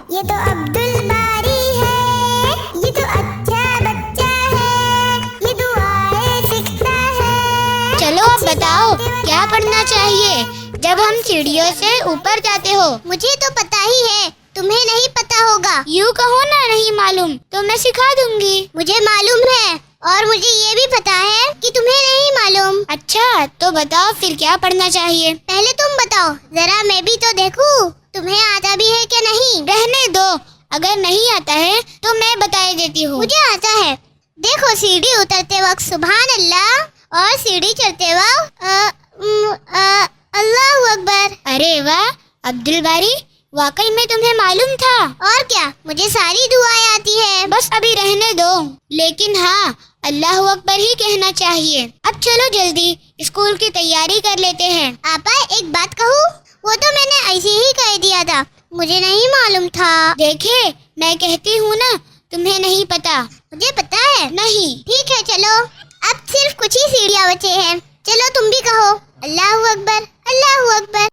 ये तो अब्दुल बारी है, ये तो अच्छा बच्चा है, ये दुआएं सीखता है। चलो अब बताओ क्या पढ़ना चाहिए जब हम सीढ़ियों से ऊपर जाते हो? मुझे तो पता ही है, तुम्हें नहीं पता होगा। यूँ कहो ना नहीं मालूम तो मैं सिखा दूंगी। मुझे मालूम है और मुझे ये भी पता है कि तुम्हें नहीं मालूम। अच्छा तो बताओ फिर क्या पढ़ना चाहिए? पहले तुम बताओ, जरा मैं भी तो देखूं तुम्हें आता भी है क्या नहीं। रहने दो, अगर नहीं आता है तो मैं बता देती हूँ। मुझे आता है। देखो, सीढ़ी उतरते वक्त सुभान अल्लाह और सीढ़ी चढ़ते वक्त अल्लाहु अकबर। अरे वाह अब्दुल बारी, वाकई में तुम्हें मालूम था। और क्या, मुझे सारी दुआएं आती है। बस अभी रहने दो, लेकिन हाँ अल्लाहु अकबर ही कहना चाहिए। अब चलो जल्दी स्कूल की तैयारी कर लेते हैं। आपा एक बात कहूँ, वो तो मैंने ऐसे ही कह दिया था, मुझे नहीं मालूम था। देखे मैं कहती हूँ ना तुम्हें नहीं पता। मुझे पता है। नहीं। ठीक है चलो, अब सिर्फ कुछ ही सीढ़ियाँ बचे हैं। चलो तुम भी कहो अल्लाहु अकबर, अल्लाहु अकबर।